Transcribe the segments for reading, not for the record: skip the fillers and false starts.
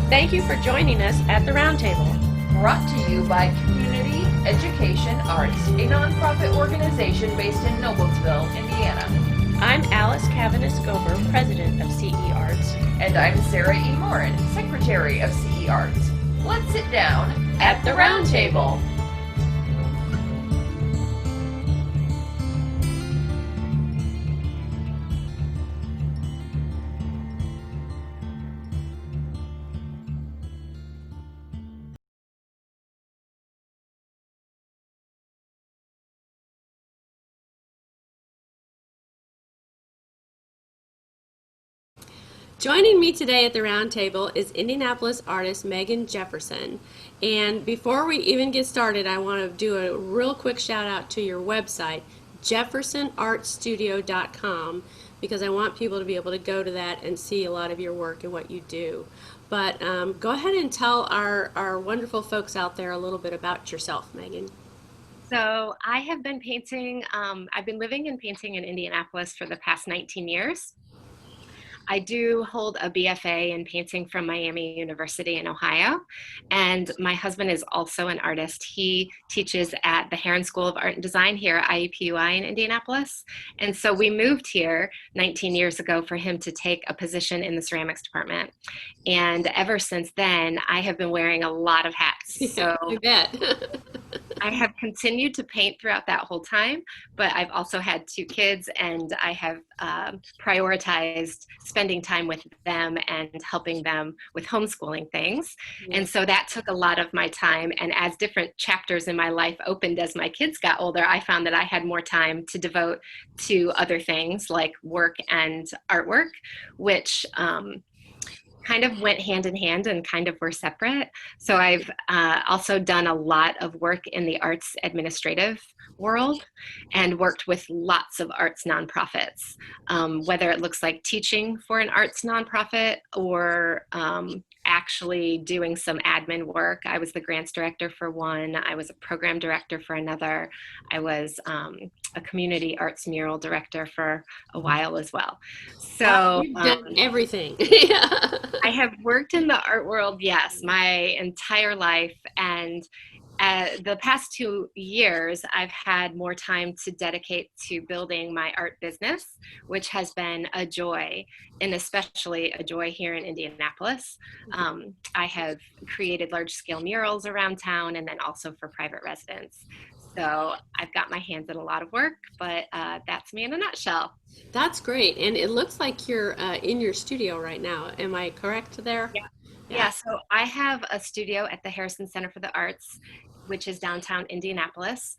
Thank you for joining us at the Roundtable. Brought to you by Community Education Arts, a nonprofit organization based in Noblesville, Indiana. I'm Alice Cavanis-Gober, president of CEArts. And I'm Sarah E. Morin, secretary of CEArts. Let's sit down at the Roundtable. Joining me today at the Roundtable is Indianapolis artist Megan Jefferson. And before we even get started, I want to do a real quick shout out to your website, jeffersonartstudio.com, because I want people to be able to go to that and see a lot of your work and what you do. But go ahead and tell our wonderful folks out there a little bit about yourself, Megan. So I have been painting, I've been living and painting in Indianapolis for the past 19 years. I do hold a BFA in painting from Miami University in Ohio, and my husband is also an artist. He teaches at the Heron School of Art and Design here at IUPUI in Indianapolis, and so we moved here 19 years ago for him to take a position in the ceramics department, and ever since then I have been wearing a lot of hats. So I bet. I have continued to paint throughout that whole time, but I've also had 2 kids, and I have prioritized spending time with them and helping them with homeschooling things. Yeah. And so that took a lot of my time. And as different chapters in my life opened as my kids got older, I found that I had more time to devote to other things like work and artwork, which kind of went hand in hand and kind of were separate. So I've also done a lot of work in the arts administrative world and worked with lots of arts nonprofits, whether it looks like teaching for an arts nonprofit or actually doing some admin work. I was the grants director for one. I was a program director for another. I was a community arts mural director for a while as well. So you've done everything. I have worked in the art world, yes, my entire life. And the past 2 years, I've had more time to dedicate to building my art business, which has been a joy, and especially a joy here in Indianapolis. I have created large-scale murals around town and then also for private residents. So I've got my hands in a lot of work, but that's me in a nutshell. That's great. And it looks like you're in your studio right now. Am I correct there? Yeah, so I have a studio at the Harrison Center for the Arts, which is downtown Indianapolis.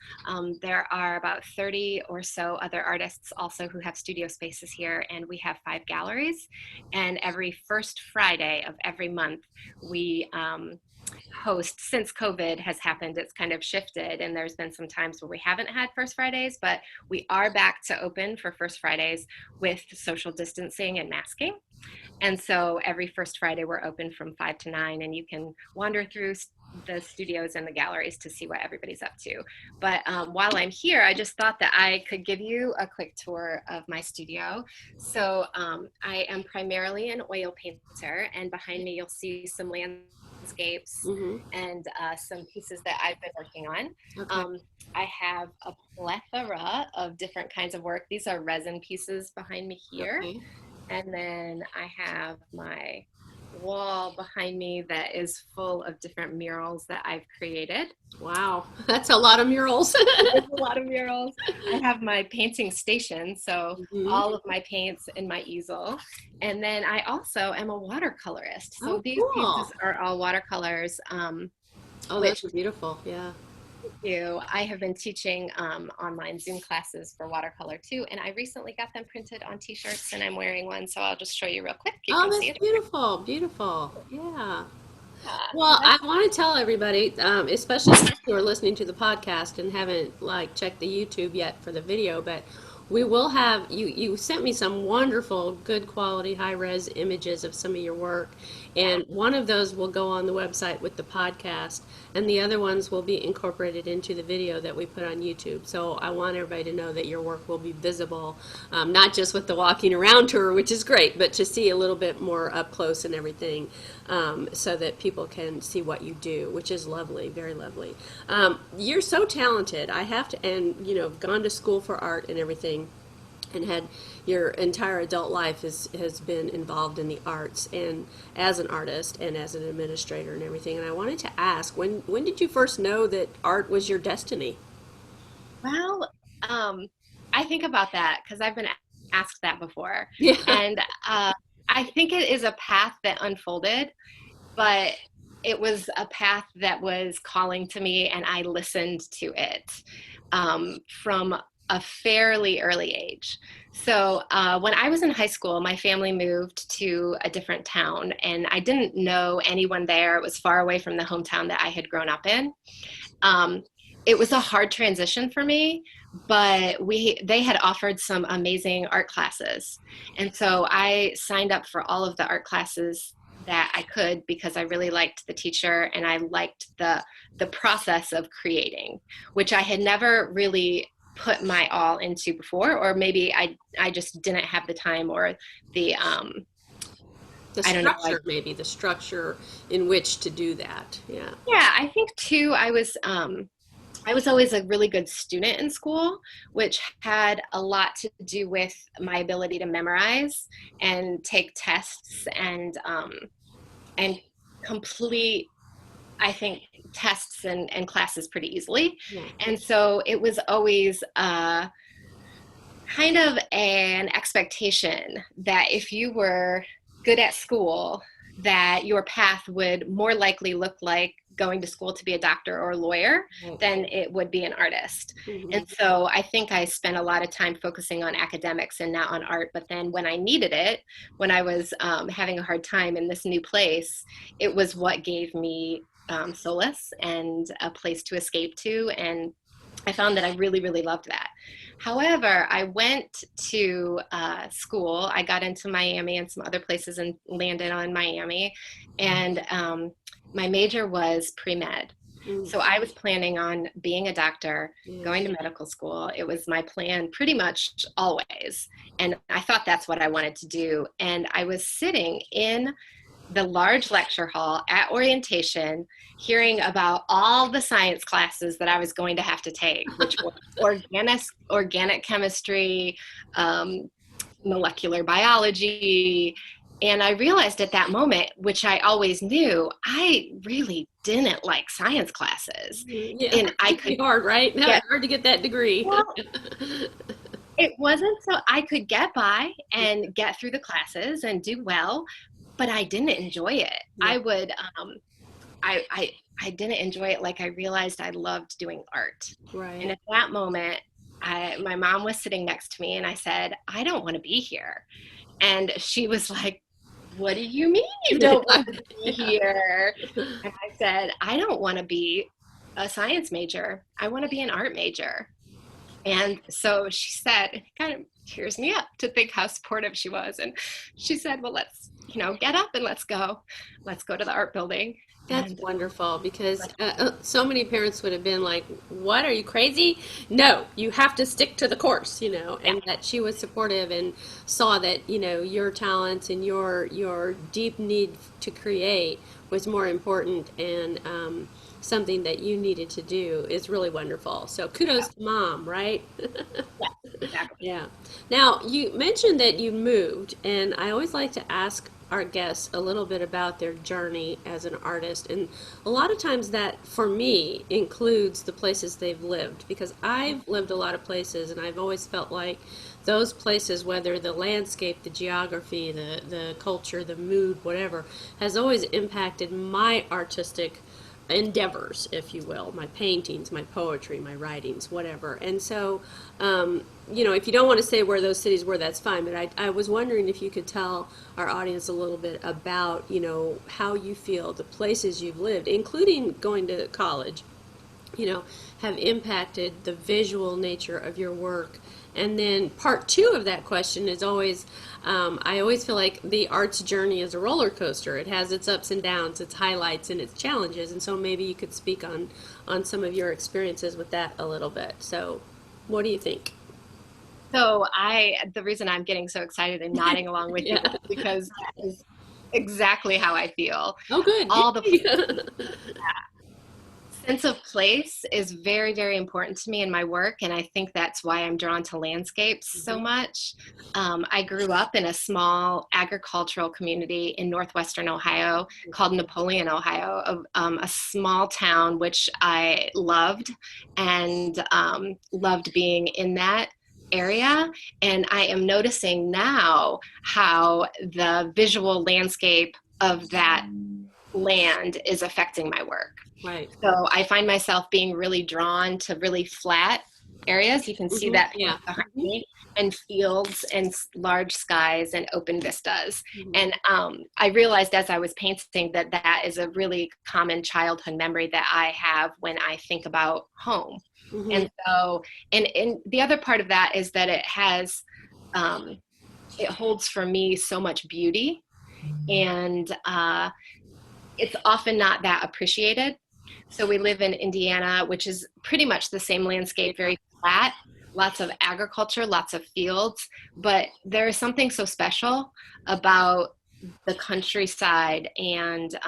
There are about 30 or so other artists also who have studio spaces here, and we have 5 galleries. And every first Friday of every month, we host, since COVID has happened, it's kind of shifted, and there's been some times where we haven't had First Fridays, but we are back to open for First Fridays with social distancing and masking. And so every first Friday we're open from 5 to 9, and you can wander through the studios and the galleries to see what everybody's up to. But while I'm here, I just thought that I could give you a quick tour of my studio. So I am primarily an oil painter, and behind me you'll see some landscapes and some pieces that I've been working on. Okay. I have a plethora of different kinds of work. These are resin pieces behind me here. Okay. And then I have my wall behind me that is full of different murals that I've created. Wow, that's a lot of murals. There's a lot of murals. I have my painting station, so all of my paints in my easel. And then I also am a watercolorist. So these pieces are all watercolors. Oh, those are beautiful. Yeah. I have been teaching online Zoom classes for watercolor too, and I recently got them printed on t-shirts, and I'm wearing one, so I'll just show you real quick. You can see it. Beautiful, beautiful. Yeah. Well, I want to tell everybody, especially if you are listening to the podcast and haven't checked the YouTube yet for the video, but We will have you. You sent me some wonderful, good quality, high res images of some of your work, and one of those will go on the website with the podcast, and the other ones will be incorporated into the video that we put on YouTube. So I want everybody to know that your work will be visible, not just with the walking around tour, which is great, but to see a little bit more up close and everything, so that people can see what you do, which is lovely, very lovely. You're so talented. I have to, and gone to school for art and everything, and had your entire adult life has been involved in the arts and as an artist and as an administrator and everything. And I wanted to ask, when did you first know that art was your destiny? Well, I think about that because I've been asked that before. Yeah. And I think it is a path that unfolded, but it was a path that was calling to me, and I listened to it from a fairly early age. So when I was in high school, my family moved to a different town, and I didn't know anyone there. It was far away from the hometown that I had grown up in. Um, it was a hard transition for me, but they had offered some amazing art classes. And so I signed up for all of the art classes that I could because I really liked the teacher and I liked the process of creating, which I had never really put my all into before, or maybe I just didn't have the time or the The I don't know. structure, maybe the structure in which to do that. Yeah. Yeah, I think too, I was always a really good student in school, which had a lot to do with my ability to memorize and take tests and complete, I think, tests and classes pretty easily. Yeah. And so it was always kind of an expectation that if you were good at school, that your path would more likely look like going to school to be a doctor or a lawyer Right. than it would be an artist. Mhm. And so I think I spent a lot of time focusing on academics and not on art. But then when I needed it, when I was having a hard time in this new place, it was what gave me solace and a place to escape to. And I found that I really, really loved that. However, I went to school. I got into Miami and some other places and landed on Miami. And my major was pre-med. Mm. So I was planning on being a doctor, Yeah. going to medical school. It was my plan pretty much always. And I thought that's what I wanted to do. And I was sitting in the large lecture hall at orientation, hearing about all the science classes that I was going to have to take, which were organic chemistry, um, molecular biology. And I realized at that moment, which I always knew, I really didn't like science classes. Yeah. And I It'd be could hard, right? No, get, hard to get that degree. well, it wasn't so I could get by and get through the classes and do well, but I didn't enjoy it. Yeah. I would, I didn't enjoy it like I realized I loved doing art. And Right. at that moment, my mom was sitting next to me and I said, I don't want to be here. And she was like, what do you mean you don't want to be here? And I said, I don't want to be a science major. I want to be an art major. And so she said, it kind of tears me up to think how supportive she was. And she said, well, let's, get up and let's go. Let's go to the art building. That's And wonderful because so many parents would have been like, "What, are you crazy? No, you have to stick to the course," yeah, and that she was supportive and saw that, your talents and your deep need to create was more important and something that you needed to do is really wonderful. So kudos to mom, right? yeah, exactly. Yeah. Now, you mentioned that you moved, and I always like to ask our guests a little bit about their journey as an artist. And a lot of times that, for me, includes the places they've lived, because I've lived a lot of places, and I've always felt like those places, whether the landscape, the geography, the culture, the mood, whatever, has always impacted my artistic endeavors, if you will, my paintings, my poetry, my writings, whatever. And so, if you don't want to say where those cities were, that's fine. But I was wondering if you could tell our audience a little bit about, how you feel, the places you've lived, including going to college, have impacted the visual nature of your work. And then part two of that question is always, I always feel like the art's journey is a roller coaster. It has its ups and downs, its highlights, and its challenges. And so maybe you could speak on some of your experiences with that a little bit. So what do you think? So the reason I'm getting so excited and nodding along with you Yeah. is because that is exactly how I feel. Oh, good. All the Yay. sense of place is very, very important to me in my work, and I think that's why I'm drawn to landscapes so much. I grew up in a small agricultural community in northwestern Ohio called Napoleon, Ohio, a small town which I loved and loved being in that area. And I am noticing now how the visual landscape of that land is affecting my work. Right. So I find myself being really drawn to really flat areas. You can see that Yeah. behind me, and fields and large skies and open vistas. And I realized as I was painting that that is a really common childhood memory that I have when I think about home. And so, and the other part of that is that it holds for me so much beauty, and it's often not that appreciated. So we live in Indiana, which is pretty much the same landscape, very flat, lots of agriculture, lots of fields, but there is something so special about the countryside and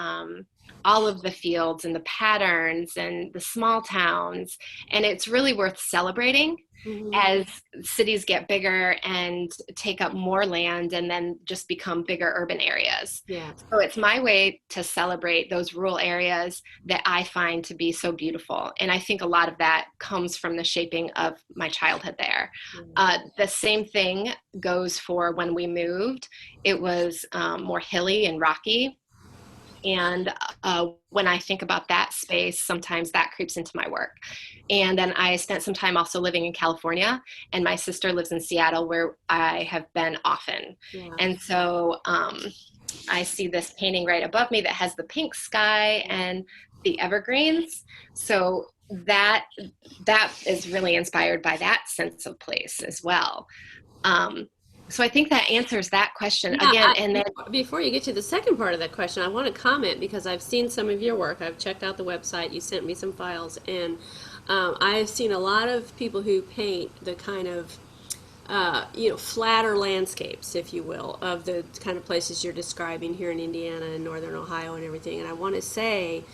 all of the fields and the patterns and the small towns. And it's really worth celebrating as cities get bigger and take up more land and then just become bigger urban areas. Yeah. So it's my way to celebrate those rural areas that I find to be so beautiful. And I think a lot of that comes from the shaping of my childhood there. The same thing goes for when we moved. It was more hilly and rocky. And when I think about that space, sometimes that creeps into my work. And then I spent some time also living in California, and my sister lives in Seattle, where I have been often. Yeah. And so I see this painting right above me that has the pink sky and the evergreens. So that is really inspired by that sense of place as well. So I think that answers that question Yeah, again. And then before you get to the second part of that question, I want to comment because I've seen some of your work. I've checked out the website. You sent me some files, and I've seen a lot of people who paint the kind of flatter landscapes, if you will, of the kind of places you're describing here in Indiana and northern Ohio and everything. And I want to say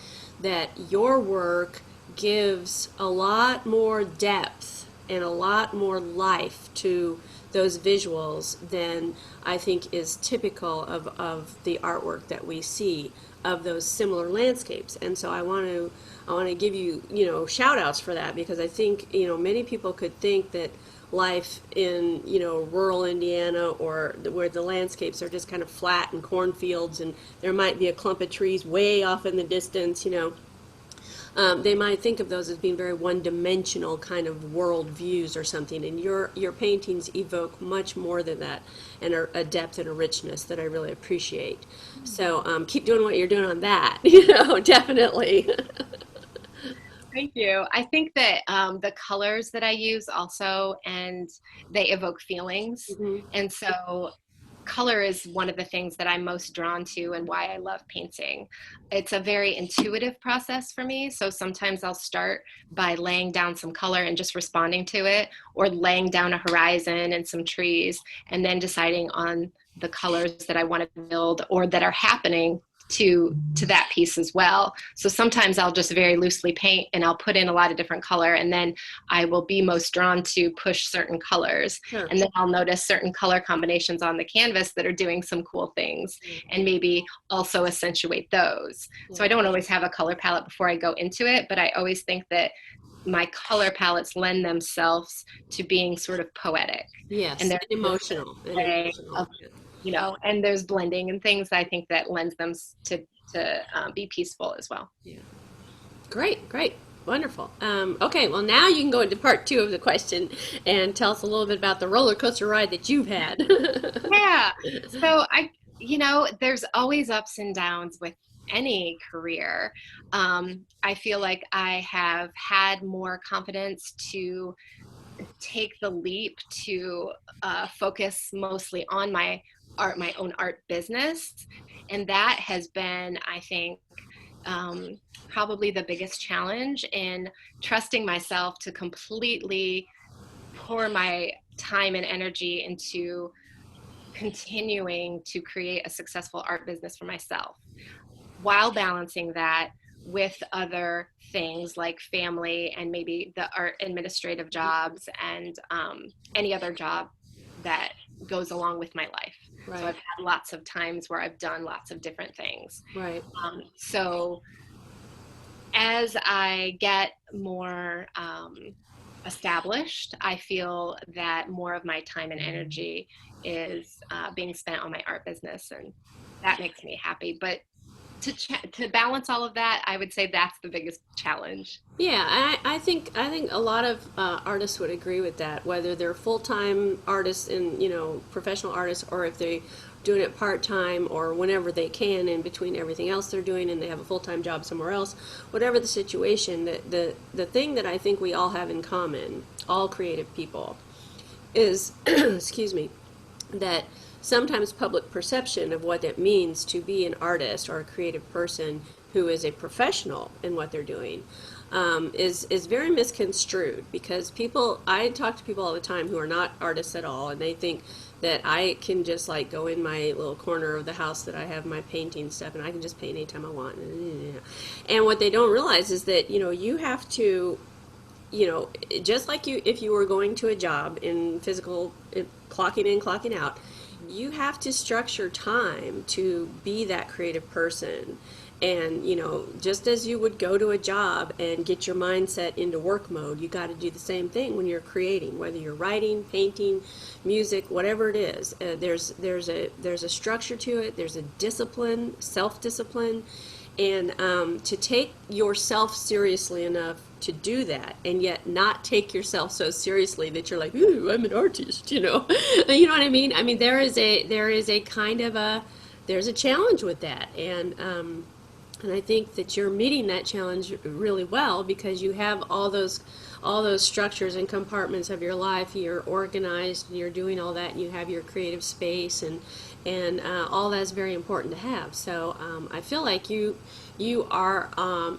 that your work gives a lot more depth and a lot more life to those visuals than I think is typical of the artwork that we see of those similar landscapes. And so I want to give you, shout outs for that, because I think, many people could think that life in, rural Indiana, or where the landscapes are just kind of flat and cornfields and there might be a clump of trees way off in the distance, they might think of those as being very one-dimensional kind of world views or something, and your paintings evoke much more than that, and a depth and a richness that I really appreciate. So keep doing what you're doing on that, definitely. thank you. I think that the colors that I use also, and they evoke feelings. And so color is one of the things that I'm most drawn to and why I love painting. It's a very intuitive process for me. So sometimes I'll start by laying down some color and just responding to it, or laying down a horizon and some trees, and then deciding on the colors that I want to build or that are happening to that piece as well. So sometimes I'll just very loosely paint and I'll put in a lot of different color, and then I will be most drawn to push certain colors. Sure. And then I'll notice certain color combinations on the canvas that are doing some cool things, and maybe also accentuate those. So I don't always have a color palette before I go into it, but I always think that my color palettes lend themselves to being sort of poetic. Yes, And they're emotional. And there's blending and things that I think that lends them to be peaceful as well. Yeah. Great, wonderful. Okay, well now you can go into part two of the question and tell us a little bit about the roller coaster ride that you've had. Yeah. So there's always ups and downs with any career, I feel like I have had more confidence to take the leap to focus mostly on my own art business. And that has been, I think, probably the biggest challenge in trusting myself to completely pour my time and energy into continuing to create a successful art business for myself, while balancing that with other things like family and maybe the art administrative jobs and any other job that goes along with my life. So Right. I've had lots of times where I've done lots of different things. Right. So as I get more established, I feel that more of my time and energy is being spent on my art business, and that makes me happy. But to balance all of that, I would say that's the biggest challenge. Yeah, I think a lot of artists would agree with that, whether they're full-time artists and professional artists, or if they're doing it part-time or whenever they can in between everything else they're doing, and they have a full-time job somewhere else. Whatever the situation, the thing that I think we all have in common, all creative people, is excuse me, that sometimes public perception of what it means to be an artist or a creative person who is a professional in what they're doing is very misconstrued, because I talk to people all the time who are not artists at all, and they think that I can just like go in my little corner of the house that I have my painting stuff, and I can just paint anytime I want. And what they don't realize is that you have to, just like if you were going to a job in physical, clocking in, clocking out, you have to structure time to be that creative person. And, just as you would go to a job and get your mindset into work mode, you got to do the same thing when you're creating, whether you're writing, painting, music, whatever it is. There's a structure to it. There's a discipline, self-discipline, and to take yourself seriously enough to do that, and yet not take yourself so seriously that you're like, ooh, I'm an artist, you know. You know what I mean? I mean, there is a kind of there's a challenge with that, and I think that you're meeting that challenge really well, because you have all those structures and compartments of your life. You're organized, and you're doing all that, and you have your creative space, and all that's very important to have. So I feel like you are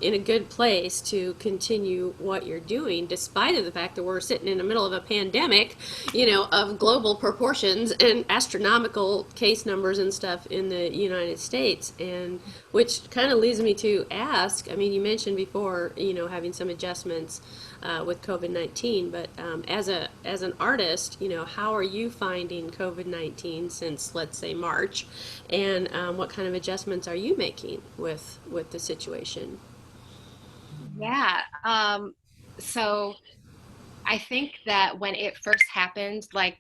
in a good place to continue what you're doing, despite of the fact that we're sitting in the middle of a pandemic, of global proportions and astronomical case numbers and stuff in the United States. And which kind of leads me to ask, I mean, you mentioned before, having some adjustments with COVID-19, but as an artist, how are you finding COVID-19 since, let's say, March, and what kind of adjustments are you making with the situation? Yeah. So I think that when it first happened, like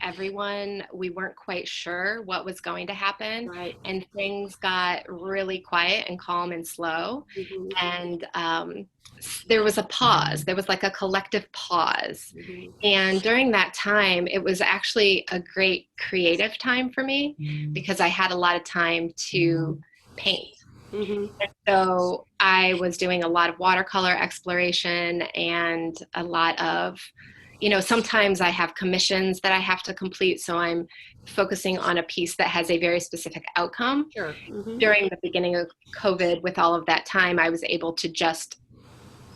everyone, we weren't quite sure what was going to happen, Right. and things got really quiet and calm and slow. Hmm. And there was a pause. There was like a collective pause. Hmm. And during that time, it was actually a great creative time for me, because I had a lot of time to paint. Hmm. So I was doing a lot of watercolor exploration and a lot of, sometimes I have commissions that I have to complete. So I'm focusing on a piece that has a very specific outcome. Sure. Hmm. During the beginning of COVID, with all of that time, I was able to just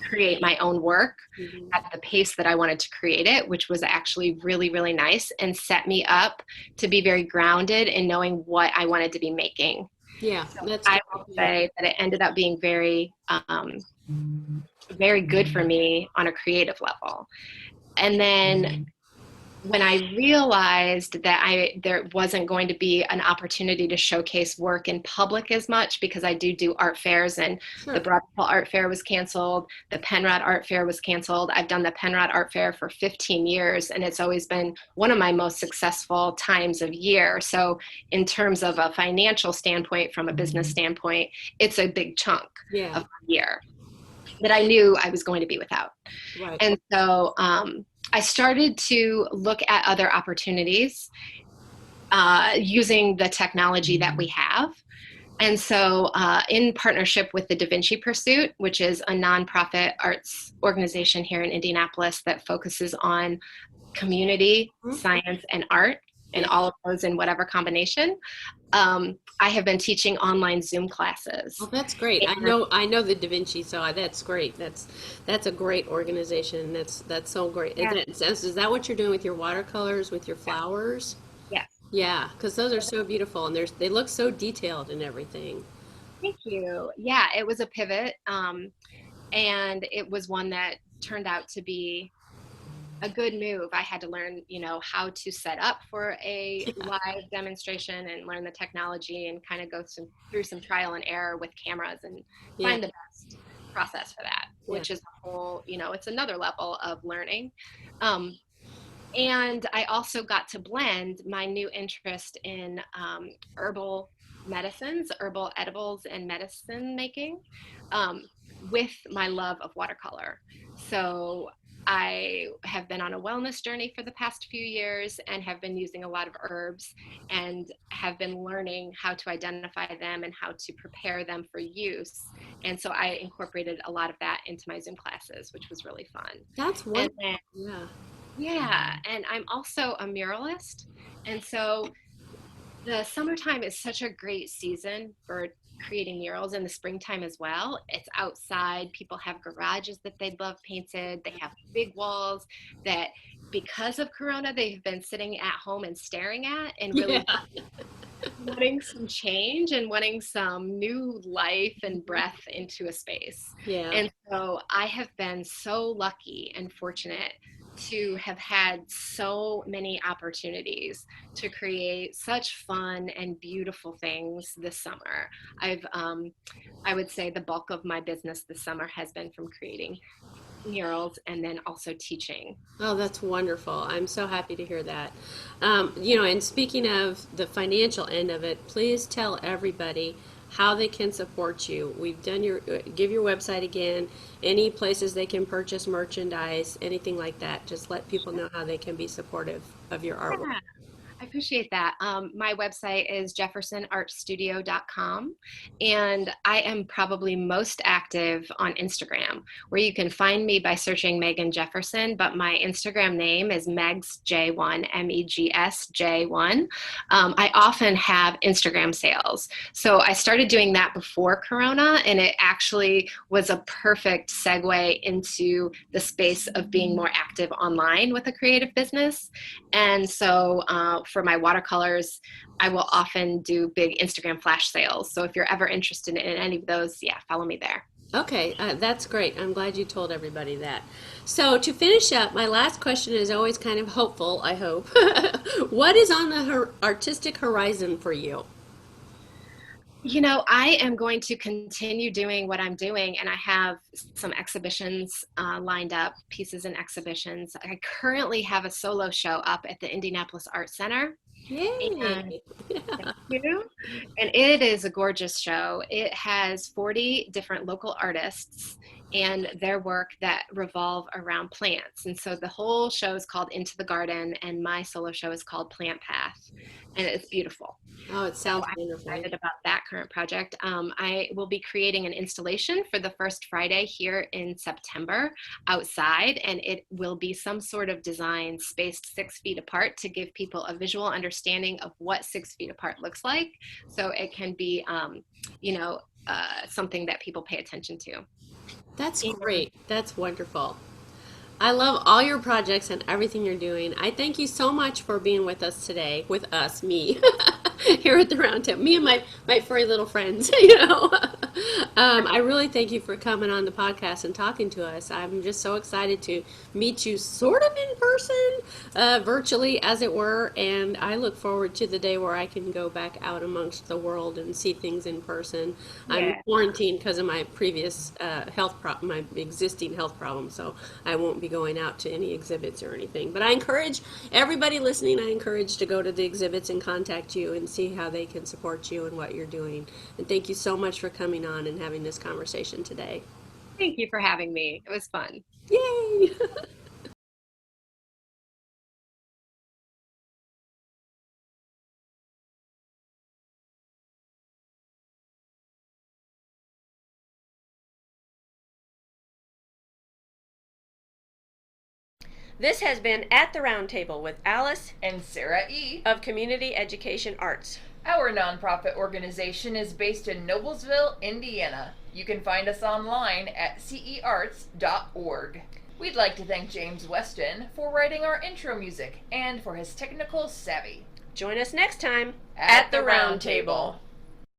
create my own work Hmm. at the pace that I wanted to create it, which was actually really, really nice, and set me up to be very grounded in knowing what I wanted to be making. Yeah, that's I good. will Yeah. say that it ended up being very, very good for me on a creative level. And then when I realized that there wasn't going to be an opportunity to showcase work in public as much, because I do art fairs, and the Sure. Broadwell Art Fair was canceled, the Penrod Art Fair was canceled. I've done the Penrod Art Fair for 15 years, and it's always been one of my most successful times of year. So in terms of a financial standpoint, from a business standpoint, it's a big chunk Yeah. of the year that I knew I was going to be without. Right. And so I started to look at other opportunities using the technology that we have. And so, in partnership with the Da Vinci Pursuit, which is a nonprofit arts organization here in Indianapolis that focuses on community, Mhm. science, and art, and Yeah. all of those in whatever combination, I have been teaching online Zoom classes. Well, that's great. I know the Da Vinci, so that's great. That's a great organization. That's so great. Yeah, Is that what you're doing with your watercolors, with your flowers? yeah. Yeah, because those are so beautiful and they look so detailed and everything. Thank you. Yeah, it was a pivot, and it was one that turned out to be a good move. I had to learn, how to set up for a live demonstration and learn the technology and kind of go through some trial and error with cameras and Yeah, find the best process for that, yeah. which is a whole, it's another level of learning. Um, and I also got to blend my new interest in herbal medicines, herbal edibles, and medicine making um, with my love of watercolor. So I have been on a wellness journey for the past few years and have been using a lot of herbs and have been learning how to identify them and how to prepare them for use. And so I incorporated a lot of that into my Zoom classes, which was really fun. That's And wonderful. then Yeah. yeah, and I'm also a muralist. And so the summertime is such a great season for creating murals, in the springtime as well. It's outside. People have garages that they'd love painted. They have big walls that, because of Corona, they've been sitting at home and staring at and Yeah. really wanting some change and wanting some new life and breath into a space. Yeah. And so I have been so lucky and fortunate to have had so many opportunities to create such fun and beautiful things this summer. I would say the bulk of my business this summer has been from creating murals and then also teaching. Oh, that's wonderful. I'm so happy to hear that. And speaking of the financial end of it, please tell everybody how they can support you. Give your website again, any places they can purchase merchandise, anything like that. Just let people know how they can be supportive of your artwork. Yeah. I appreciate that. My website is jeffersonartstudio.com, and I am probably most active on Instagram, where you can find me by searching Megan Jefferson, but my Instagram name is megsj1, MEGSJ1. I often have Instagram sales. So I started doing that before Corona, and it actually was a perfect segue into the space of being more active online with a creative business. And so for my watercolors, I will often do big Instagram flash sales. So if you're ever interested in any of those, yeah, follow me there. Okay, that's great. I'm glad you told everybody that. So, to finish up, my last question is always kind of hopeful, I hope. What is on the artistic horizon for you? I am going to continue doing what I'm doing, and I have some exhibitions lined up, pieces and exhibitions. I currently have a solo show up at the Indianapolis Art Center. And Yay! thank you. And it is a gorgeous show. It has 40 different local artists and their work that revolve around plants. And so the whole show is called Into the Garden, and my solo show is called Plant Path. And it's beautiful. Oh, it So sounds I'm wonderful. excited about that current project. I will be creating an installation for the first Friday here in September outside, and it will be some sort of design spaced 6 feet apart to give people a visual understanding of what 6 feet apart looks like. So it can be, something that people pay attention to. That's And great. That's wonderful. I love all your projects and everything you're doing. I thank you so much for being with us today, with us, me, here at the Round Table, me and my furry little friends, I really thank you for coming on the podcast and talking to us. I'm just so excited to meet you sort of in person, virtually as it were, and I look forward to the day where I can go back out amongst the world and see things in person. I'm yeah, quarantined because of my previous my existing health problem, so I won't be going out to any exhibits or anything. But I encourage everybody listening, I encourage to go to the exhibits and contact you and see how they can support you and what you're doing. And thank you so much for coming on and having this conversation today. thank you for having me. It was fun. Yay! This has been At the Round Table with Alice And Sarah E. of Community Education Arts. Our nonprofit organization is based in Noblesville, Indiana. You can find us online at CEArts.org. We'd like to thank James Weston for writing our intro music and for his technical savvy. Join us next time At the Round Table.